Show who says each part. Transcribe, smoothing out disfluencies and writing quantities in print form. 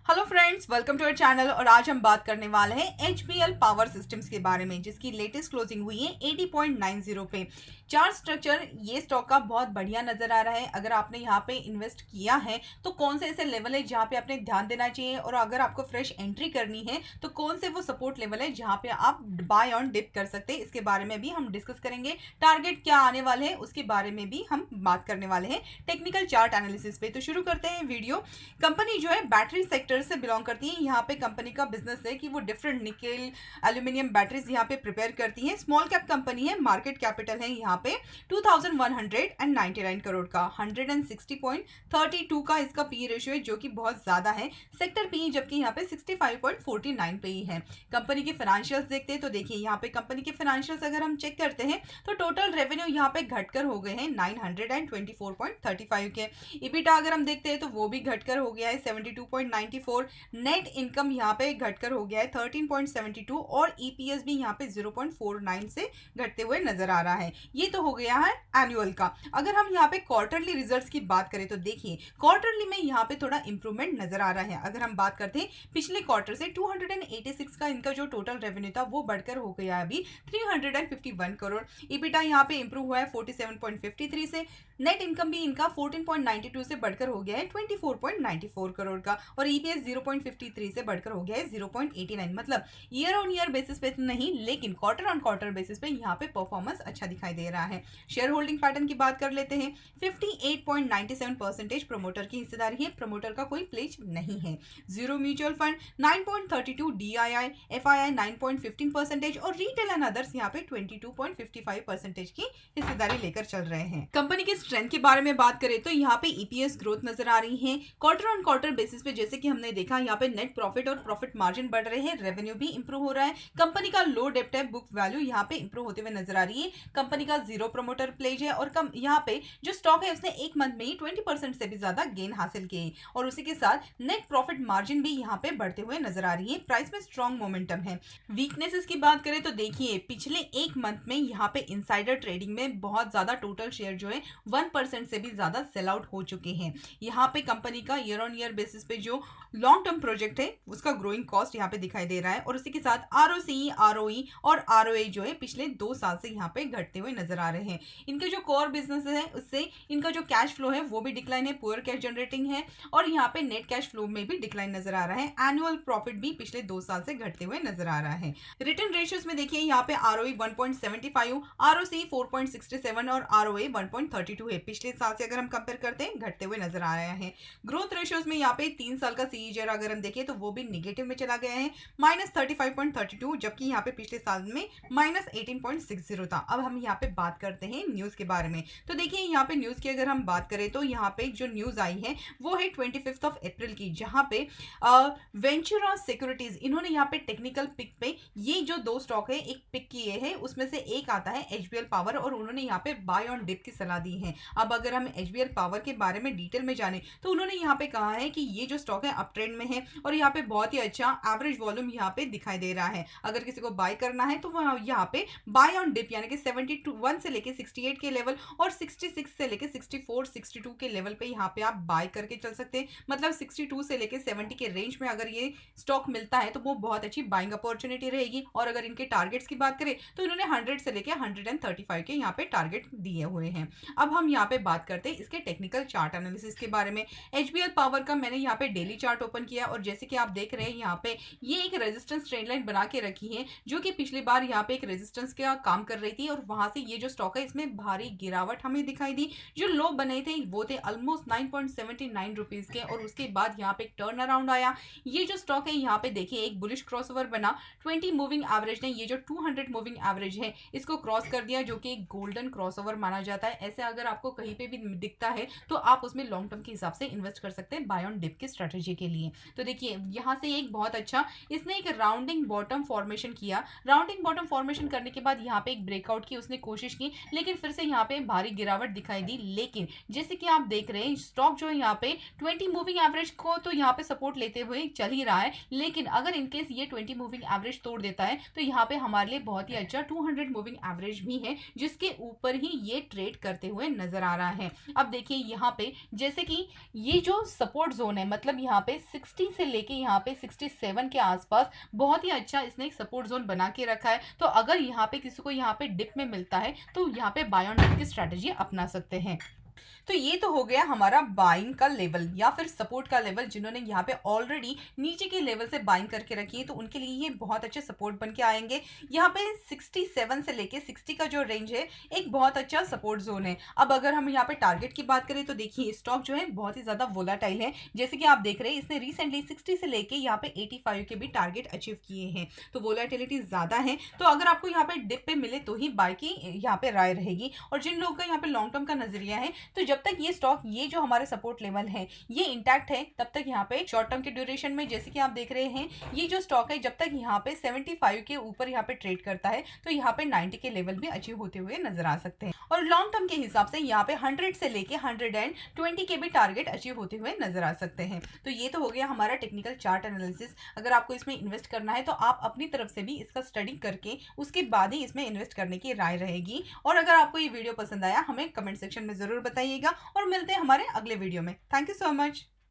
Speaker 1: Hello friends, welcome to our channel. और आज हम बात करने वाले हैं HBL पावर सिस्टम्स के बारे में, जिसकी लेटेस्ट क्लोजिंग हुई है 80.90 पे। चार्ट स्ट्रक्चर ये स्टॉक का बहुत बढ़िया नजर आ रहा है। अगर आपने यहाँ पे इन्वेस्ट किया है तो कौन से ऐसे लेवल है जहाँ पे आपने ध्यान देना चाहिए, और अगर आपको फ्रेश एंट्री करनी है तो कौन से वो सपोर्ट लेवल है जहाँ पे आप बाय ऑन डिप कर सकते हैं, इसके बारे में भी हम डिस्कस करेंगे। टारगेट क्या आने वाले हैं उसके बारे में भी हम बात करने वाले हैं टेक्निकल चार्ट एनालिसिस पे। तो शुरू करते हैं वीडियो। कंपनी जो है बैटरी सेक्टर से बिलोंग करती है। यहाँ पे कंपनी का बिजनेस है कि वो डिफरेंट निकेल एल्यूमिनियम बैटरीज यहाँ पे प्रिपेयर करती है। स्मॉल कैप कंपनी है, मार्केट कैपिटल है यहाँ पे 2199 करोड़ का। 160.32 का इसका पी रेशियो है, जो कि बहुत ज्यादा है। सेक्टर पी जबकि यहाँ पे 65.49 पे ही है। कंपनी के फाइनेंशियल्स देखते हैं तो देखिए यहाँ पे कंपनी के फाइनेंशियल्स अगर हम चेक करते हैं तो टोटल रेवेन्यू यहाँ पे घटकर हो गए हैं 924.35 के। इबिटा अगर हम देखते हैं तो वो भी घटकर हो गया है 72.94। नेट इनकम यहाँ पे घटकर हो गया है 13.72 और ईपीएस भी यहाँ पे 0.49 से घटते हुए नजर आ रहा है। ये तो हो गया है एनुअल का। अगर हम यहाँ पे क्वार्टरली रिजल्ट्स की बात करें तो देखिए क्वार्टरली में यहाँ पे थोड़ा इंप्रूवमेंट नजर आ रहा है। अगर हम बात करते हैं पिछले क्वार्टर से 286 का इनका जो टोटल रेवेन्यू था वो बढ़कर हो गया अभी 351 करोड़। इबिटा यहाँ पे इंप्रूव हुआ है 47.53 से। नेट इनकम भी इनका 14.92 से बढ़कर हो गया है 24.94 करोड़ का। और ईपीएस 0.53 से बढ़कर हो गया है 0.89। मतलब ईयर ऑन ईयर बेसिस पे नहीं, लेकिन क्वार्टर ऑन क्वार्टर बेसिस पे यहाँ पे परफॉर्मेंस अच्छा दिखाई दे रहा है। शेयर होल्डिंग पैटर्न की बात कर लेते हैं। 58.97% प्रमोटर की हिस्सेदारी है। प्रमोटर का कोई प्लेज नहीं है। Zero mutual fund 9.32, DII FII 9.15% और रिटेल एंड अदर्स यहाँ पे 22.55% की हिस्सेदारी लेकर चल रहे हैं। कंपनी के स्ट्रेंथ के बारे में बात करें तो यहाँ पे ईपीएस ग्रोथ नजर आ रही है क्वार्टर ऑन क्वार्टर बेसिस पे। जैसे कि हमने देखा यहाँ पे नेट प्रॉफिट और प्रॉफिट मार्जिन बढ़ रहे हैं, रेवेन्यू भी इंप्रूव हो रहा है। कंपनी का लो डेप्ट है, बुक वैल्यू यहाँ पे इंप्रूव होते हुए नजर आ रही है। कंपनी का जीरो प्रमोटर प्लेज है और कम यहाँ पे जो स्टॉक है उसने एक मंथ में ही 20% से भी ज्यादा गेन हासिल किए और उसी के साथ नेट प्रॉफिट मार्जिन भी यहाँ पे बढ़ते हुए नजर आ रही है। प्राइस में स्ट्रॉन्ग मोमेंटम है। वीकनेसेस की बात करें तो देखिए पिछले एक मंथ में यहाँ पे इनसाइडर ट्रेडिंग में बहुत ज्यादा टोटल शेयर जो है 1% से भी ज्यादा सेल आउट हो चुके हैं। यहाँ पे कंपनी का ईयर ऑन ईयर बेसिस पे जो लॉन्ग टर्म प्रोजेक्ट है उसका ग्रोइंग कॉस्ट यहाँ पे दिखाई दे रहा है और उसी के साथ आरओसी, आरओई और आरओए जो है पिछले 2 साल से यहाँ पे घटते हुए नजर आ रहे हैं। इनके जो कोर बिजनेस है उससे इनका जो कैश फ्लो है वो भी डिक्लाइन है, पुअर कैश जनरेटिंग है और यहाँ पे नेट कैश फ्लो में भी डिक्लाइन नजर आ रहा है। एनुअल प्रॉफिट भी पिछले 2 साल से घटते हुए नजर आ रहा है। रिटर्न रेशियोज में देखिए यहाँ पे आरओई 1.75, आरओसी 4.67 और आरओए 1.32 है। पिछले साल से अगर हम कंपेयर करते हैं घटते हुए नजर आ रहे हैं। ग्रोथ रेशियोज में यहाँ पे 3 साल का सीईजीआर अगर हम देखें तो वो भी निगेटिव में चला गया है -35.32, जबकि यहाँ पे पिछले साल में -18.60 था। अब हम यहाँ पे बात करते हैं न्यूज के बारे में। तो देखिए यहाँ पे न्यूज की अगर हम बात करें तो यहाँ पे जो न्यूज आई है वो है 25 अप्रैल की, जहाँ पे वेंचुरा सिक्योरिटीज इन्होंने यहाँ पे टेक्निकल पिक पे ये जो 2 स्टॉक है एक पिक किए हैं, उसमें से एक आता है HBL पावर और उन्होंने यहाँ पे बाय ऑन डिप की सलाह दी है। अब अगर हम HBL पावर के बारे में डिटेल में जाने तो उन्होंने यहाँ पे कहा है कि ये जो स्टॉक है अप ट्रेंड में है और यहाँ पे बहुत ही अच्छा एवरेज वॉल्यूम यहाँ पे दिखाई दे रहा है। अगर किसी को बाय करना है तो वह यहाँ पे बाय ऑन डिप यानी कि 71 से लेके 68 के लेवल और 66 से लेके 64 62 के लेवल पे यहाँ पे आप बाय करके चल सकते हैं। मतलब 62 से लेके 70 के रेंज में अगर ये स्टॉक मिलता है तो वो बहुत अच्छी बाइंग अपॉर्चुनिटी रहेगी। और अगर इनके टारगेट्स की बात करें तो इन्होंने 100 से लेके 135 के यहाँ पे टारगेट दिए हुए हैं। अब हम यहाँ पे बात करते हैं इसके टेक्निकल चार्ट एनालिसिस के बारे में। HBL पावर का मैंने यहाँ पे डेली चार्ट ओपन किया और जैसे कि आप देख रहे हैं यहाँ पे ये एक रेजिस्टेंस ट्रेंड लाइन बना के रखी है, जो कि पिछली बार यहाँ पे एक रेजिस्टेंस का काम कर रही थी और वहां से ये जो स्टॉक है इसमें भारी गिरावट हमें दिखाई दी। जो लो बने थे वो थे ऑलमोस्ट 9.79 रुपीज के और उसके बाद यहाँ पे एक टर्न अराउंड आया। ये जो स्टॉक है यहाँ पे देखिए एक बुलिश क्रॉसओवर बना। 20 मूविंग एवरेज ने ये जो 200 मूविंग एवरेज है इसको क्रॉस कर दिया, जो कि एक गोल्डन क्रॉसओवर माना जाता है। ऐसे अगर आपको कहीं पे भी दिखता है तो आप उसमें लॉन्ग टर्म के हिसाब से इन्वेस्ट कर सकते हैं बाय ऑन डिप की स्ट्रेटेजी के लिए। तो देखिए यहाँ से एक बहुत अच्छा इसने एक राउंडिंग बॉटम फॉर्मेशन किया। राउंडिंग बॉटम फॉर्मेशन करने के बाद यहाँ पे एक ब्रेकआउट की उसने कोशिश की, लेकिन फिर से यहाँ पे भारी गिरावट दिखाई दी। लेकिन जैसे कि आप देख रहे हैं स्टॉक जो है यहाँ पे 20 मूविंग एवरेज को तो यहाँ पे सपोर्ट लेते हुए चल ही रहा है, लेकिन अगर इनकेस ये 20 मूविंग एवरेज तोड़ देता है तो यहाँ पे हमारे लिए बहुत ही अच्छा 200 मूविंग एवरेज भी है जिसके ऊपर ही ये ट्रेड करते हुए नजर आ रहा है। अब देखिए यहाँ पे जैसे कि ये जो सपोर्ट जोन है, मतलब यहाँ पे 60 से लेके यहाँ पे 67 के आसपास बहुत ही अच्छा इसने एक सपोर्ट जोन बना के रखा है। तो अगर यहाँ पे किसी को यहाँ पे डिप में मिलता है तो यहाँ पे बाय ऑन डिप की स्ट्रेटेजी अपना सकते हैं। तो ये तो हो गया हमारा बाइंग का लेवल या फिर सपोर्ट का लेवल। जिन्होंने यहाँ पे ऑलरेडी नीचे के लेवल से बाइंग करके रखी है तो उनके लिए ये बहुत अच्छे सपोर्ट बन के आएंगे। यहाँ पे 67 से लेके 60 का जो रेंज है एक बहुत अच्छा सपोर्ट जोन है। अब अगर हम यहाँ पे टारगेट की बात करें तो देखिए स्टॉक जो है बहुत ही ज्यादा वोलाटाइल है। जैसे कि आप देख रहे हैं इसने रिसेंटली 60 से लेके यहाँ पे 85 के भी टारगेट अचीव किए हैं। तो वोलाटिलिटी ज्यादा है। तो अगर आपको यहाँ पे डिप पे मिले तो ही बाय की यहाँ पे राय रहेगी। और जिन लोगों का यहाँ पे लॉन्ग टर्म का नजरिया है तो जब तक ये स्टॉक ये जो हमारे सपोर्ट लेवल है ये इंटैक्ट है तब तक यहाँ पे शॉर्ट टर्म के ड्यूरेशन में जैसे कि आप देख रहे हैं ये जो स्टॉक है जब तक यहाँ पे 75 के ऊपर यहाँ पे ट्रेड करता है तो यहाँ पे 90 के लेवल भी अचीव होते हुए नजर आ सकते हैं। और लॉन्ग टर्म के हिसाब से यहाँ पे 100 से लेके 120 के भी टारगेट अचीव होते हुए नजर आ सकते हैं। तो ये तो हो गया हमारा टेक्निकल चार्ट एनालिसिस। अगर आपको इसमें इन्वेस्ट करना है तो आप अपनी तरफ से भी इसका स्टडी करके उसके बाद ही इसमें इन्वेस्ट करने की राय रहेगी। और अगर आपको ये वीडियो पसंद आया हमें कमेंट सेक्शन में जरूर बताइएगा और मिलते हैं हमारे अगले वीडियो में। Thank you so much.